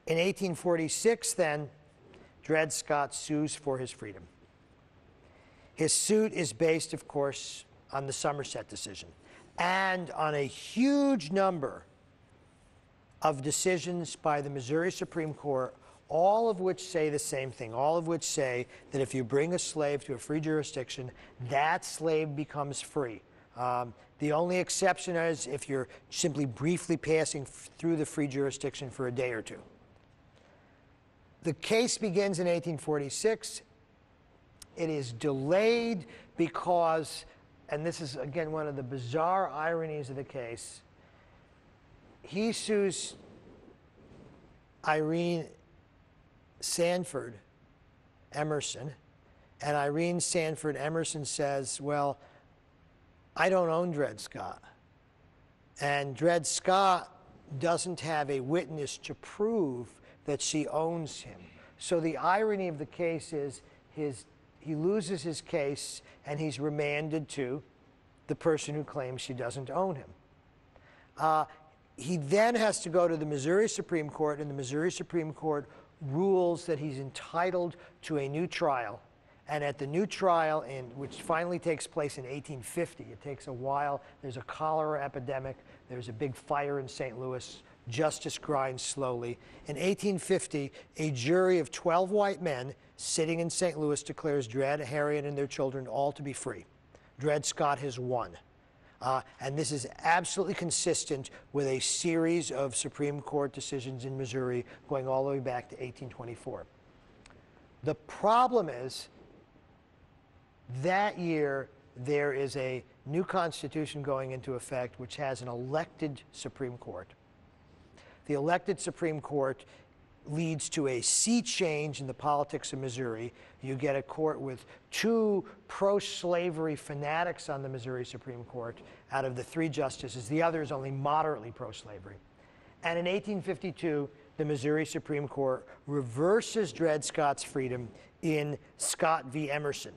In 1846, then, Dred Scott sues for his freedom. His suit is based, of course, on the Somerset decision and on a huge number of decisions by the Missouri Supreme Court, all of which say the same thing, all of which say that if you bring a slave to a free jurisdiction, that slave becomes free. The only exception is if you're simply briefly passing through the free jurisdiction for a day or two. The case begins in 1846. It is delayed because, and this is again one of the bizarre ironies of the case, he sues Irene Sanford Emerson, and Irene Sanford Emerson says, well, I don't own Dred Scott. And Dred Scott doesn't have a witness to prove that she owns him. So the irony of the case is he loses his case and he's remanded to the person who claims she doesn't own him. He then has to go to the Missouri Supreme Court, and the Missouri Supreme Court rules that he's entitled to a new trial. And at the new trial, which finally takes place in 1850, it takes a while, there's a cholera epidemic, there's a big fire in St. Louis, justice grinds slowly. In 1850, a jury of 12 white men sitting in St. Louis declares Dred, Harriet, and their children all to be free. Dred Scott has won. And this is absolutely consistent with a series of Supreme Court decisions in Missouri going all the way back to 1824. The problem is, that year, there is a new constitution going into effect which has an elected Supreme Court. The elected Supreme Court leads to a sea change in the politics of Missouri. You get a court with two pro-slavery fanatics on the Missouri Supreme Court. Out of the 3 justices, the other is only moderately pro-slavery. And in 1852, the Missouri Supreme Court reverses Dred Scott's freedom in Scott v. Emerson.